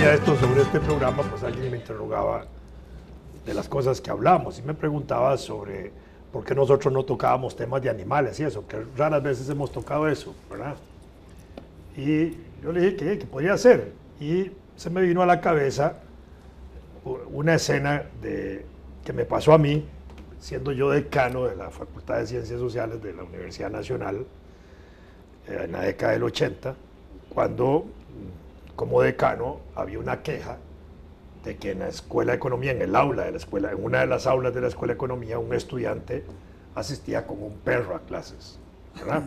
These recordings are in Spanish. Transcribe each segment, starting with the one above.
decía esto sobre este programa, pues alguien me interrogaba de las cosas que hablamos y me preguntaba sobre por qué nosotros no tocábamos temas de animales y eso, que raras veces hemos tocado eso, ¿verdad? Y yo le dije que podía ser, y se me vino a la cabeza una escena que me pasó a mí, siendo yo decano de la Facultad de Ciencias Sociales de la Universidad Nacional en la década del 80, cuando como decano había una queja de que en la Escuela de Economía, en el aula de la escuela, en una de las aulas de la Escuela de Economía, un estudiante asistía con un perro a clases, ¿verdad?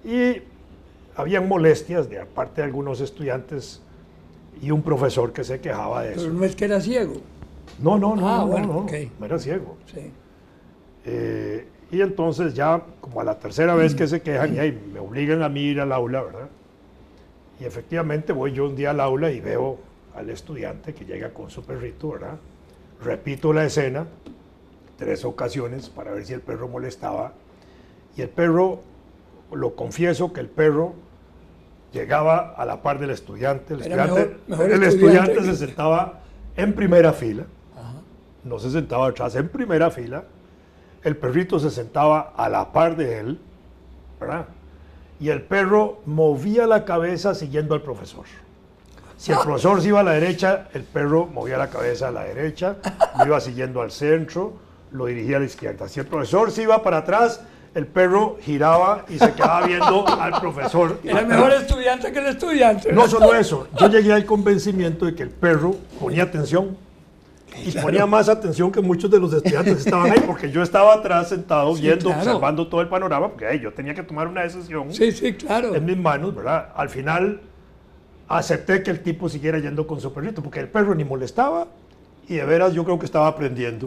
Y habían molestias de parte de algunos estudiantes y un profesor que se quejaba de eso. Pero no es que era ciego. No, Okay. no era ciego. Sí. Y entonces ya como a la tercera vez que se quejan, y ahí me obligan a mí a ir al aula, ¿verdad? Y efectivamente voy yo un día al aula y veo al estudiante que llega con su perrito, ¿verdad? Repito la escena 3 ocasiones para ver si el perro molestaba. Y el perro, lo confieso que el perro llegaba a la par del estudiante. El estudiante se sentaba en primera fila. Ajá. No se sentaba atrás, en primera fila. El perrito se sentaba a la par de él, ¿verdad? Y el perro movía la cabeza siguiendo al profesor. Si el profesor se iba a la derecha, el perro movía la cabeza a la derecha, lo iba siguiendo al centro, lo dirigía a la izquierda. Si el profesor se iba para atrás, el perro giraba y se quedaba viendo al profesor. Era mejor estudiante que el estudiante. No solo eso, yo llegué al convencimiento de que el perro ponía atención. Y claro, ponía más atención que muchos de los estudiantes que estaban ahí, porque yo estaba atrás sentado viendo, claro, observando todo el panorama, porque yo tenía que tomar una decisión claro, en mis manos, ¿verdad? Al final acepté que el tipo siguiera yendo con su perrito, porque el perro ni molestaba y de veras yo creo que estaba aprendiendo.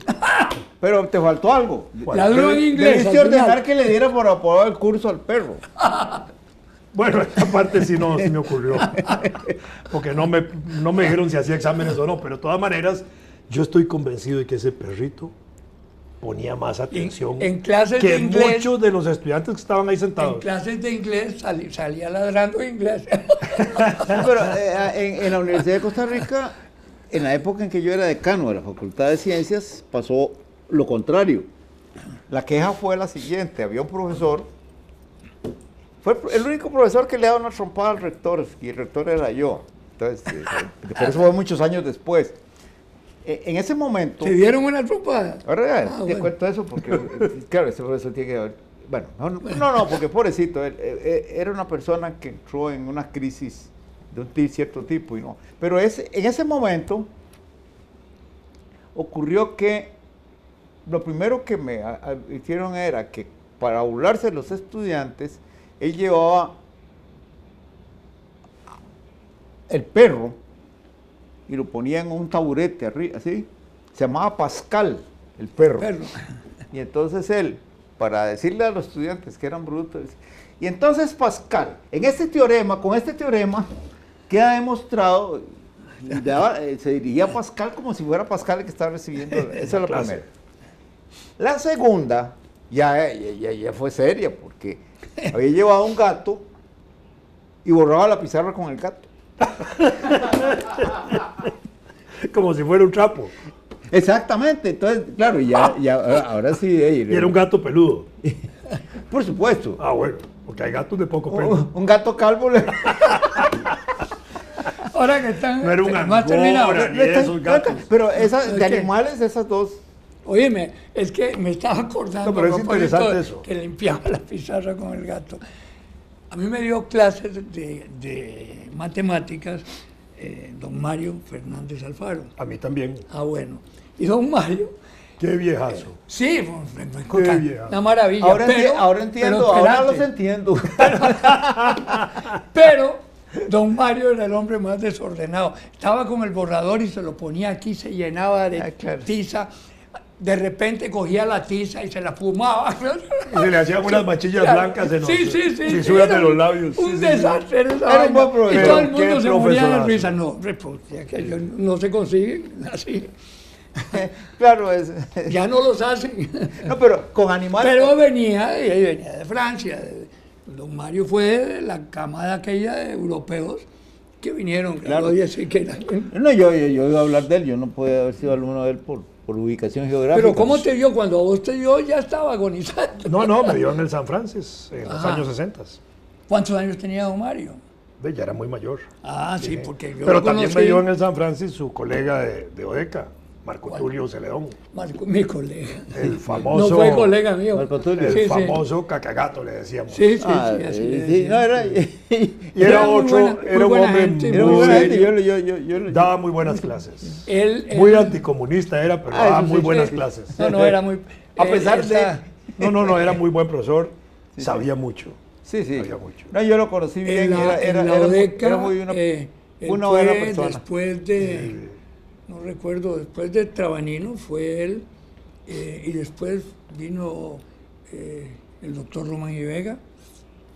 Pero te faltó algo. Ladró en inglés. Debiste ordenar que le diera por aprobar el curso al perro. Bueno, esta parte sí me ocurrió, porque no me dijeron si hacía exámenes o no, pero de todas maneras yo estoy convencido de que ese perrito ponía más atención en clases que de inglés, muchos de los estudiantes que estaban ahí sentados. En clases de inglés salía ladrando inglés. Pero en la Universidad de Costa Rica, en la época en que yo era decano de la Facultad de Ciencias, pasó lo contrario. La queja fue la siguiente: había un profesor, fue el único profesor que le daba una trompada al rector, y el rector era yo. Entonces, pero eso fue muchos años después. En ese momento... ¿Te dieron una trompada? Ahora te cuento eso porque, claro, ese profesor tiene que haber... Bueno, no, porque pobrecito, él era una persona que entró en una crisis de un cierto tipo, y no. Pero en ese momento ocurrió que lo primero que me hicieron era que, para burlarse de los estudiantes, él llevaba el perro y lo ponía en un taburete arriba, así. Se llamaba Pascal, el perro. Y entonces él, para decirle a los estudiantes que eran brutos, y entonces Pascal, con este teorema, queda demostrado, se dirigía a Pascal como si fuera Pascal el que estaba recibiendo. Esa es la primera. La segunda, ya fue seria, porque había llevado un gato y borraba la pizarra con el gato. Como si fuera un trapo. Exactamente, entonces, claro, ahora sí. Y era un gato peludo. Por supuesto. Ah, bueno, porque hay gatos de poco pelo. Un gato calvo. Ahora que están... No era un angora, ni esos gatos. Pero de animales, esas dos. Óyeme, es que me estaba acordando, no, pero es interesante eso, que limpiaba la pizarra con el gato. A mí me dio clases de matemáticas don Mario Fernández Alfaro. A mí también. Ah, bueno. Y don Mario... Qué viejazo. Sí, viejazo. Una maravilla. Ahora entiendo, ahora los entiendo. Pero don Mario era el hombre más desordenado. Estaba con el borrador y se lo ponía aquí, se llenaba de tiza. De repente cogía la tiza y se la fumaba. Y se le hacían unas manchillas blancas en los fisuras de los labios. Un desastre. Era un buen profesor. Y todo el mundo se moría de risa. No, que no se consiguen así. Claro, ya no los hacen. No, pero con animales. Pero venía de Francia. Don Mario fue de la camada aquella de europeos que vinieron. Claro. Sí que No, yo iba a hablar de él, yo no podía haber sido alumno de él por ubicación geográfica. Pero ¿cómo te dio? Cuando a vos te dio ya estaba agonizando. No, me dio en el San Francisco en los años 60. ¿Cuántos años tenía don Mario? Ya era muy mayor. Sí, porque yo Pero lo también conocí. me dio en el San Francisco su colega de Odeca, Marco Tulio Celedón. Mi colega. El famoso... No fue colega mío. Marco Tulio. El famoso cacagato, le decíamos. Sí, así le decía. No, era... Y era otro, era un hombre muy serio. Daba muy buenas clases. Él- Muy anticomunista era, pero daba eso muy sí, buenas sí. clases. No, era muy... A pesar de... No, era muy buen profesor, sabía mucho. Sí. Sabía mucho. No, yo lo conocí bien, en la Odeca, era muy él una fue buena persona. Después de, no recuerdo, después de Trabanino fue él, y después vino el doctor Román y Vega,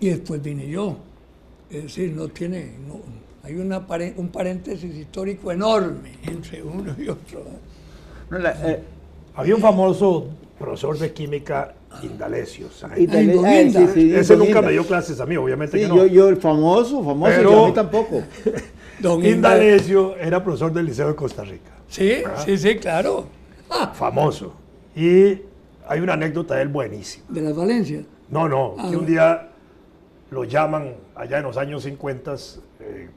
y después vine yo. Es decir, hay un paréntesis histórico enorme entre uno y otro. Había un famoso profesor de química, Indalecio Sáenz. Ese nunca me dio clases a mí, obviamente Sí, que no. yo el famoso, Pero- y a mí tampoco. Don Indalecio era profesor del Liceo de Costa Rica. Sí, claro. Famoso. Y hay una anécdota de él buenísima. De las Valencias. Que un día lo llaman allá en los años 50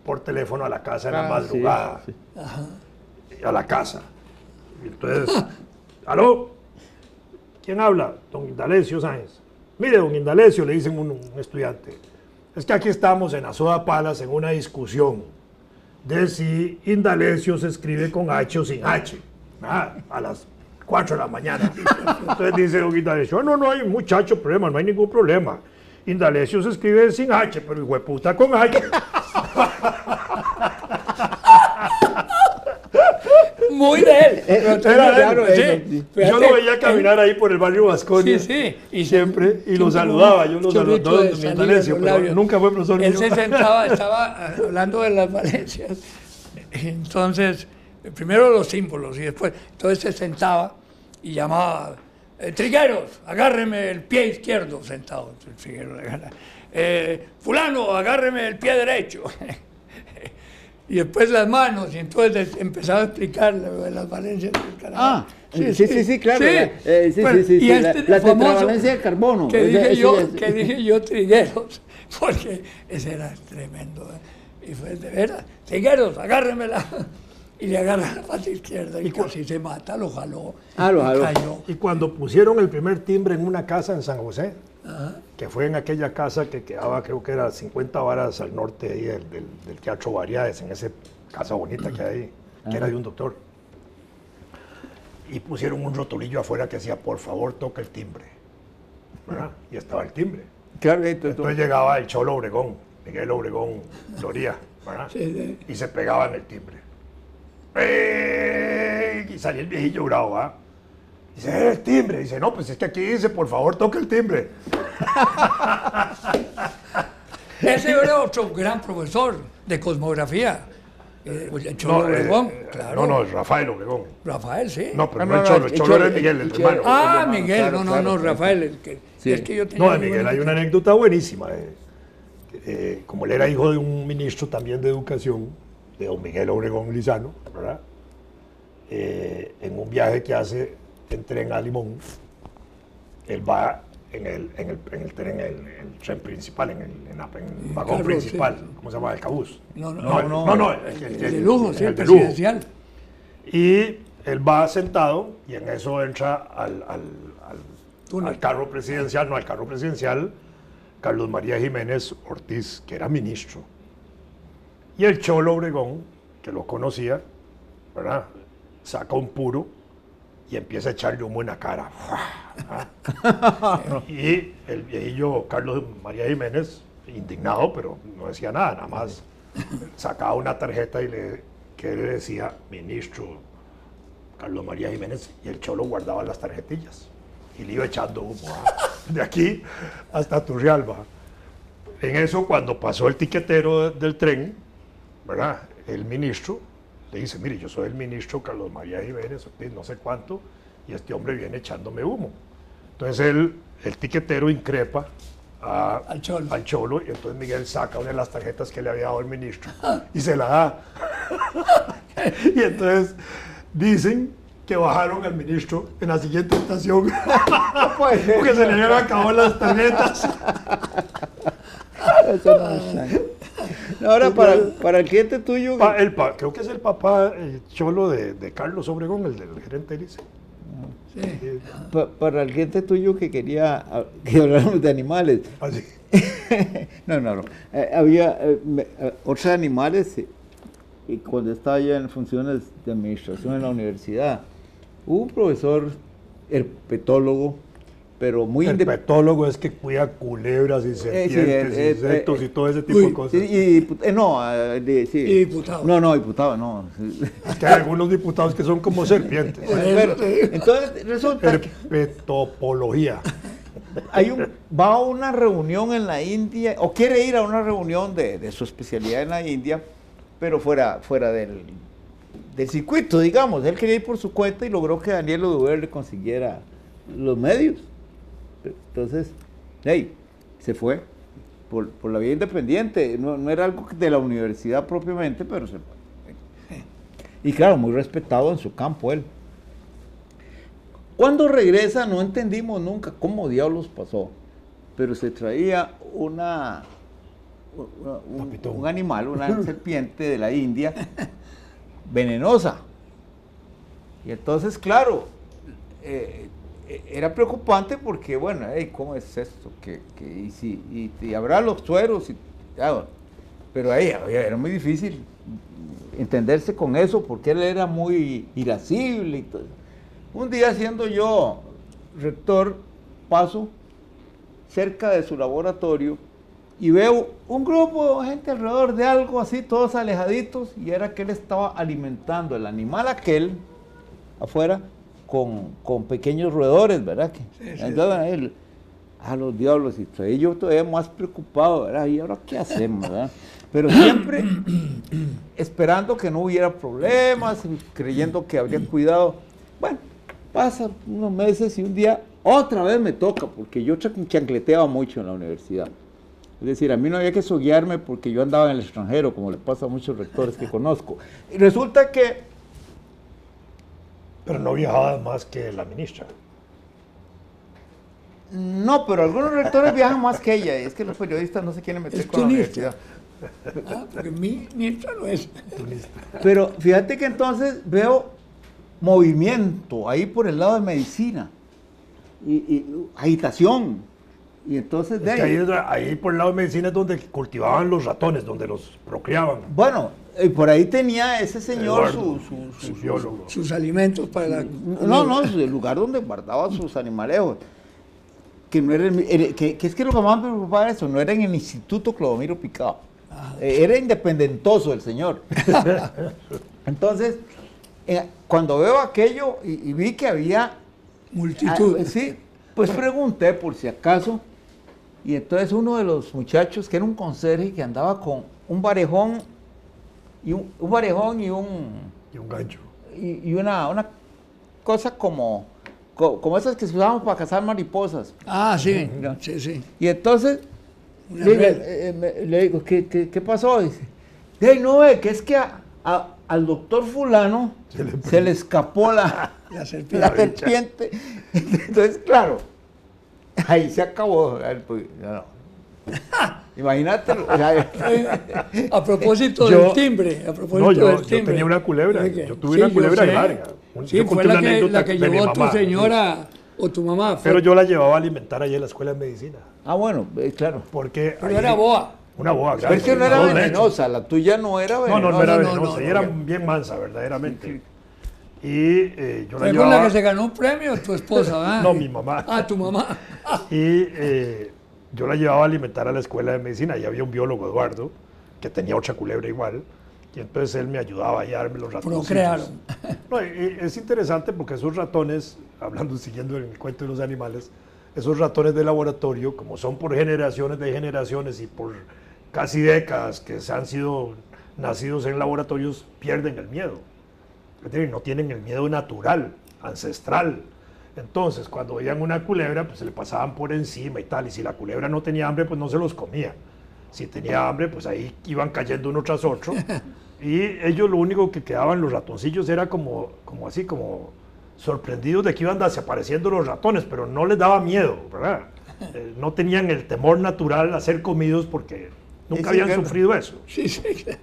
por teléfono a la casa en la madrugada. Sí. A la casa. Y entonces, ¿aló? ¿Quién habla? Don Indalecio Sáenz. Mire, don Indalecio, le dicen un estudiante. Es que aquí estamos en Azoa Palas en una discusión de si Indalecio se escribe con H o sin H. A las 4 de la mañana. Entonces dice don Indalecio, no hay muchacho problema, no hay ningún problema. Indalecio se escribe sin H, pero hijo de puta con H. Muy de él. Claro, sí. Yo lo veía caminar ahí por el barrio Vasconia. Sí. Y siempre, y lo saludaba. Yo lo saludaba, chorrito de don saliva Indalecio, en los pero labios. nunca fue profesor Él mío. se sentaba, estaba hablando de las Valencias. Entonces, primero los símbolos y después, entonces se sentaba y llamaba, trigueros, agárreme el pie izquierdo, sentado. El triguero le agarra. Fulano, agárreme el pie derecho. Y después las manos, y entonces empezaba a explicar las Valencias del Canadá. Sí, claro. Sí. Y La famoso tetravalencia de carbono. que dije yo trigueros, porque ese era tremendo. Y fue de veras, trigueros, agárremela. Y le agarra la pata izquierda y casi se mata, lo jaló. Lo jaló. Cayó. Y cuando pusieron el primer timbre en una casa en San José, que fue en aquella casa que quedaba, creo que era 50 varas al norte ahí del Teatro Variedades, en esa casa bonita que hay ahí, que era de un doctor. Y pusieron un rotulillo afuera que decía, por favor, toca el timbre. ¿Verdad? Y estaba el timbre. Claro, Entonces llegaba el Cholo Obregón, Miguel Obregón Loría, ¿verdad? Sí. Y se pegaba en el timbre. Y salía el viejillo bravo, ¿ah? Dice, el timbre. Dice, no, pues es que aquí dice, por favor, toca el timbre. Ese era otro gran profesor de cosmografía. El Cholo Obregón, claro. No, Rafael Obregón. Rafael, sí. No, pero no el Cholo era Miguel, el hermano. Miguel, claro, Rafael. El que, sí. Es que yo tenía No, de Miguel hay una anécdota buenísima. Como él era hijo de un ministro también de educación, de don Miguel Obregón Lizano, ¿verdad? En un viaje que hace en tren a Limón, él va en el tren principal, en el vagón carro, principal, sí. ¿cómo se llama? El cabús. No, el de lujo, sí, el de lujo. presidencial. Y él va sentado y en eso entra al carro presidencial, Carlos María Jiménez Ortiz, que era ministro. Y el Cholo Obregón, que lo conocía, ¿verdad? Saca un puro y empieza a echarle humo en la cara. Y el viejillo Carlos María Jiménez, indignado, pero no decía nada más sacaba una tarjeta que le decía ministro Carlos María Jiménez, y el Cholo guardaba las tarjetillas y le iba echando humo de aquí hasta Turrialba. En eso, cuando pasó el tiquetero del tren, ¿verdad? El ministro le dice, mire, yo soy el ministro Carlos María Jiménez, no sé cuánto, y este hombre viene echándome humo. Entonces el tiquetero increpa al Cholo. Y entonces Miguel saca una de las tarjetas que le había dado el ministro y se la da. Y entonces dicen que bajaron al ministro en la siguiente estación porque se le habían acabado las tarjetas. Eso no está. Ahora, para el cliente tuyo... Creo que es el papá Cholo de Carlos Obregón, el del gerente del ICE. Sí. Para el cliente tuyo que quería que habláramos de animales. Así. No. Había otros animales, y cuando estaba ya en funciones de administración en la universidad, hubo un profesor herpetólogo, pero muy herpetólogo es que cuida culebras y serpientes, insectos y todo ese tipo de cosas. Y diputado. No, diputado, no. Es que hay algunos diputados que son como serpientes. Entonces resulta herpetopología. Va a una reunión en la India, o quiere ir a una reunión de su especialidad en la India, pero fuera del circuito, digamos. Él quería ir por su cuenta y logró que Daniel Oduber le consiguiera los medios. Entonces, se fue por la vía independiente. No era algo de la universidad propiamente, pero se fue. Y claro, muy respetado en su campo él. Cuando regresa no entendimos nunca cómo diablos pasó, pero se traía un animal, una serpiente de la India, venenosa. Y entonces, claro, era preocupante porque, bueno, ¿cómo es esto? Y habrá los sueros, pero ahí era muy difícil entenderse con eso porque él era muy irascible y todo. Un día, siendo yo rector, paso cerca de su laboratorio y veo un grupo de gente alrededor de algo así, todos alejaditos, y era que él estaba alimentando el animal aquel afuera con pequeños roedores, ¿verdad? Entonces, los diablos, y yo todavía más preocupado, ¿verdad? ¿Y ahora qué hacemos, verdad? Pero siempre esperando que no hubiera problemas, creyendo que habría cuidado. Bueno, pasan unos meses y un día otra vez me toca, porque yo chancleteaba mucho en la universidad. Es decir, a mí no había que soguearme porque yo andaba en el extranjero, como le pasa a muchos rectores que conozco. Y resulta que... Pero no viajaba más que la ministra. No, pero algunos rectores viajan más que ella. Es que los periodistas no se quieren meter con la universidad. Porque mi ministra no es. Pero fíjate que entonces veo movimiento ahí por el lado de medicina y agitación. Y entonces es que ahí por el lado de medicina es donde cultivaban los ratones, donde los procreaban. Bueno, por ahí tenía ese señor Eduardo, sus alimentos para la... No, el lugar donde guardaba sus animalejos. Que no era que es que lo que más me preocupaba era eso, no era en el Instituto Clodomiro Picado. Era independentoso el señor. Entonces, cuando veo aquello y vi que había multitud. Sí, pues pregunté por si acaso, y entonces uno de los muchachos, que era un conserje, que andaba con un varejón y un gancho. Y una cosa como esas que se usaban para cazar mariposas. Sí, sí. Y entonces le digo, ¿qué pasó? Dice, no, que es que al doctor fulano se le escapó la serpiente. Entonces, claro, ahí se acabó. Imagínate. A propósito del timbre. Yo tenía una culebra. Yo tuve una culebra larga. Sí, fue la que llevó tu señora o tu mamá. Pero yo la llevaba a alimentar allí en la escuela de medicina. Bueno, claro. Pero era boa. Una boa, claro. Pero es que no era venenosa, la tuya no era venenosa. No era venenosa, ella era bien mansa, verdaderamente. Y yo la llevaba... ¿Fue la que se ganó un premio? Tu esposa, ¿verdad? No, mi mamá. Tu mamá. Y yo la llevaba a alimentar a la escuela de medicina, y había un biólogo, Eduardo, que tenía otra culebra igual, y entonces él me ayudaba a llevarme los ratones. Procrearon. No, es interesante porque esos ratones, siguiendo el cuento de los animales, esos ratones de laboratorio, como son por generaciones de generaciones y por casi décadas que se han sido nacidos en laboratorios, pierden el miedo. Es decir, no tienen el miedo natural, ancestral. Entonces, cuando veían una culebra, pues se le pasaban por encima y tal. Y si la culebra no tenía hambre, pues no se los comía. Si tenía hambre, pues ahí iban cayendo uno tras otro. Y ellos lo único que quedaban, los ratoncillos, era como así, como sorprendidos de que iban desapareciendo los ratones, pero no les daba miedo, ¿verdad? No tenían el temor natural a ser comidos porque nunca habían sufrido eso. Sí, sí, claro.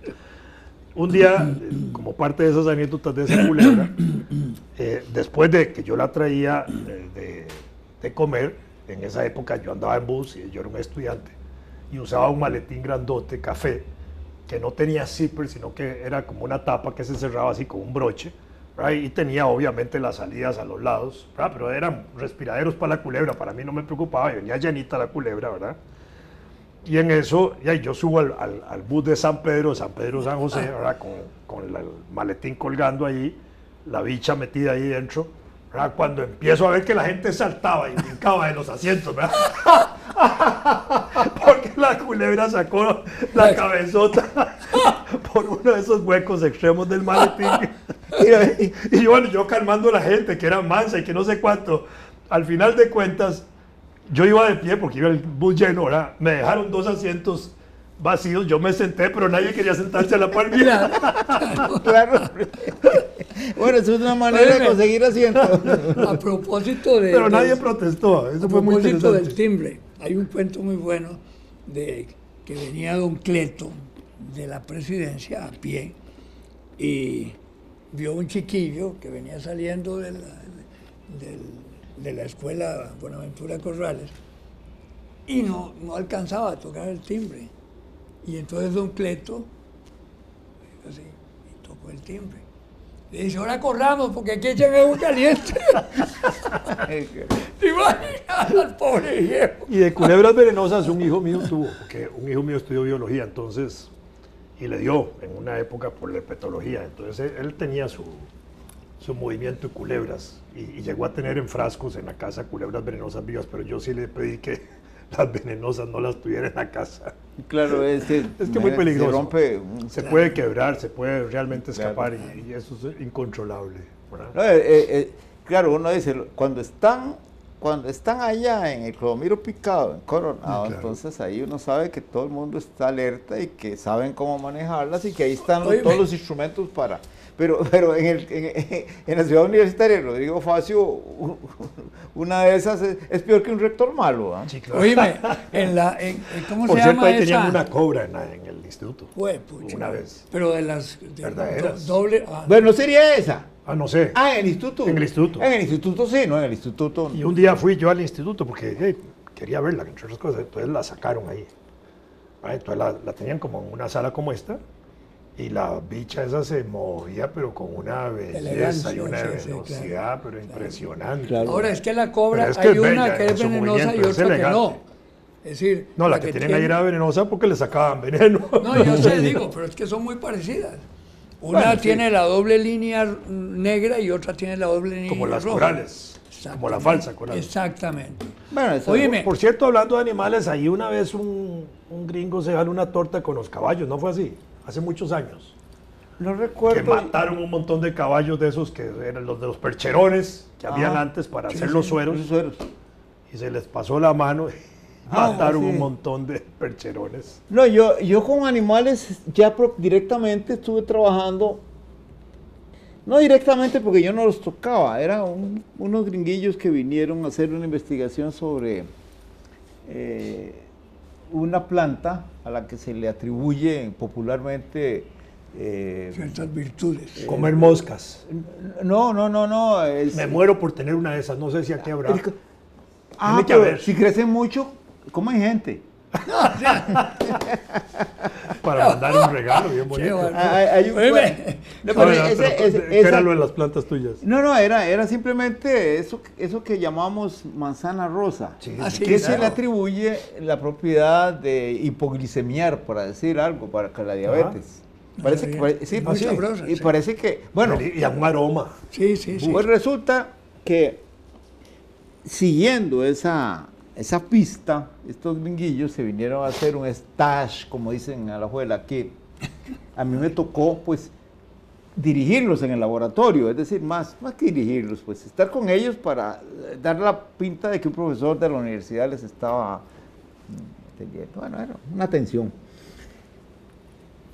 Un día, como parte de esas anécdotas de esa culebra, después de que yo la traía de comer, en esa época yo andaba en bus y yo era un estudiante, y usaba un maletín grandote, café, que no tenía zipper, sino que era como una tapa que se cerraba así con un broche, ¿verdad? Y tenía obviamente las salidas a los lados, ¿verdad? Pero eran respiraderos para la culebra, para mí no me preocupaba, venía llenita la culebra, ¿verdad? Y en eso, yo subo al bus de San Pedro San José, ¿verdad? Con el maletín colgando ahí, la bicha metida ahí dentro, ¿verdad? Cuando empiezo a ver que la gente saltaba y brincaba de los asientos, ¿verdad? Porque la culebra sacó la cabezota por uno de esos huecos extremos del maletín. Y bueno, yo calmando a la gente que era mansa y que no sé cuánto. Al final de cuentas, yo iba de pie porque iba el bus lleno, ¿verdad? Me dejaron 2 asientos vacíos, yo me senté, pero nadie quería sentarse a la par mía. Claro. Bueno, eso es una manera de conseguir asiento. A propósito de... Pero nadie protestó, eso fue muy interesante. A propósito del timbre, hay un cuento muy bueno de que venía don Cleto de la presidencia a pie y vio un chiquillo que venía saliendo de la escuela Buenaventura Corrales y no alcanzaba a tocar el timbre. Y entonces don Cleto, así, y tocó el timbre. Le dice, ahora corramos porque aquí echan agua caliente. Imagínate al pobre viejo. Y de culebras venenosas un hijo mío tuvo, porque un hijo mío estudió biología, entonces, y le dio en una época por la herpetología. Entonces él tenía su movimiento de culebras y llegó a tener en frascos en la casa culebras venenosas vivas, pero yo sí le pedí que las venenosas no las tuviera en la casa. Claro, es que muy peligroso. Se rompe. Se puede quebrar, se puede realmente escapar, claro. y eso es incontrolable. No, claro, uno dice, cuando están allá en el Clodomiro Picado, en Coronado, claro. Entonces ahí uno sabe que todo el mundo está alerta y que saben cómo manejarlas y que ahí están todos los instrumentos para... Pero en la ciudad universitaria, Rodrigo Facio, una de esas es peor que un rector malo. ¿Eh? Sí, claro. Oíme, ¿cómo Por se cierto, llama ahí esa? tenían una cobra en el instituto. Pucha, una vez. Pero de las... verdaderas. Doble... Bueno, ¿no sería esa? No sé. En el instituto. En el instituto. En el instituto sí, no en el instituto. Y un día fui yo al instituto porque quería verla, entre otras cosas. Entonces la sacaron ahí. Entonces la tenían como en una sala como esta. Y la bicha esa se movía, pero con una belleza y una velocidad, claro. Pero impresionante. Claro. Ahora, es que la cobra, hay una que es venenosa y otra que no. Es decir... No, la que tienen ahí era venenosa porque le sacaban veneno. No, yo sé, digo, pero es que son muy parecidas. Una tiene la doble línea negra y otra tiene la doble línea roja. Como las corales, como la falsa coral. Exactamente. Bueno, oíme, por cierto, hablando de animales, ahí una vez un gringo se jaló una torta con los caballos, ¿no fue así? Hace muchos años. No recuerdo. Que mataron un montón de caballos de esos que eran los de los percherones que habían antes para hacer los sueros. Y se les pasó la mano y mataron un montón de percherones. No, yo con animales ya directamente estuve trabajando. No directamente porque yo no los tocaba. Eran unos gringuillos que vinieron a hacer una investigación sobre... una planta a la que se le atribuye popularmente ciertas virtudes. Comer moscas. No. Me muero por tener una de esas, no sé si aquí habrá. Pero si crecen mucho, comen gente. Para mandar un regalo bien bonito. ¿Qué era lo de las plantas tuyas? No, era simplemente eso que llamamos manzana rosa, que se le atribuye la propiedad de hipoglicemiar, para decir algo, para que la diabetes. Parece que sí, muy sabrosa. Y parece que, bueno, y a un aroma. Sí. Pues resulta que siguiendo esa pista, estos gringuillos se vinieron a hacer un stage, como dicen a la abuela, que a mí me tocó, pues, dirigirlos en el laboratorio, es decir, más que dirigirlos, pues estar con ellos para dar la pinta de que un profesor de la universidad les estaba atendiendo. Bueno, era una atención.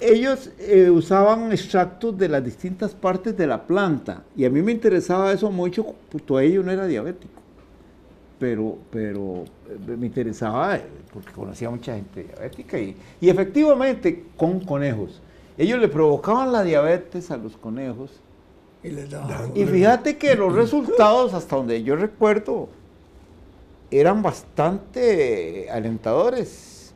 Ellos usaban extractos de las distintas partes de la planta y a mí me interesaba eso mucho, puesto ello no era diabético, pero me interesaba porque conocía mucha gente diabética y efectivamente con conejos. Ellos le provocaban la diabetes a los conejos Y les daban. y fíjate que los resultados, hasta donde yo recuerdo, eran bastante alentadores.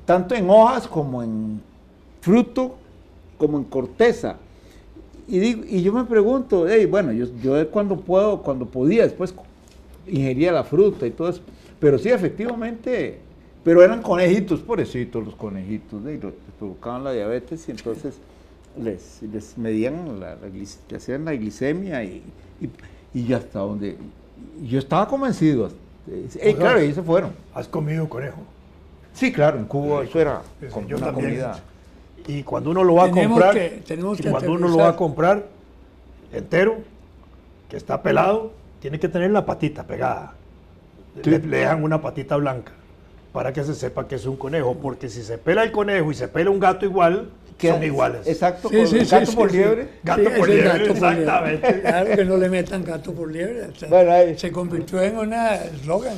Tanto en hojas como en fruto, como en corteza. Y yo me pregunto, bueno, yo cuando podía, después ingería la fruta y todo eso. Pero sí, efectivamente, pero eran conejitos, pobrecitos los conejitos, les provocaban la diabetes y entonces les medían, le hacían la glicemia y ya hasta donde... Yo estaba convencido. Claro, y se fueron. ¿Has comido conejo? Sí, claro, en Cuba eso era Yo una también. comida. Y cuando uno lo va a comprar, entero, que está pelado, tiene que tener la patita pegada. Sí. Le dejan una patita blanca para que se sepa que es un conejo, porque si se pela el conejo y se pela un gato igual, son iguales. Exacto, Sí, sí, gato sí, por sí, liebre. sí. Gato Sí, por ese liebre, gato por liebre. exactamente. Claro, que no le metan gato por liebre. O sea, Bueno, ahí- se convirtió en una eslogan.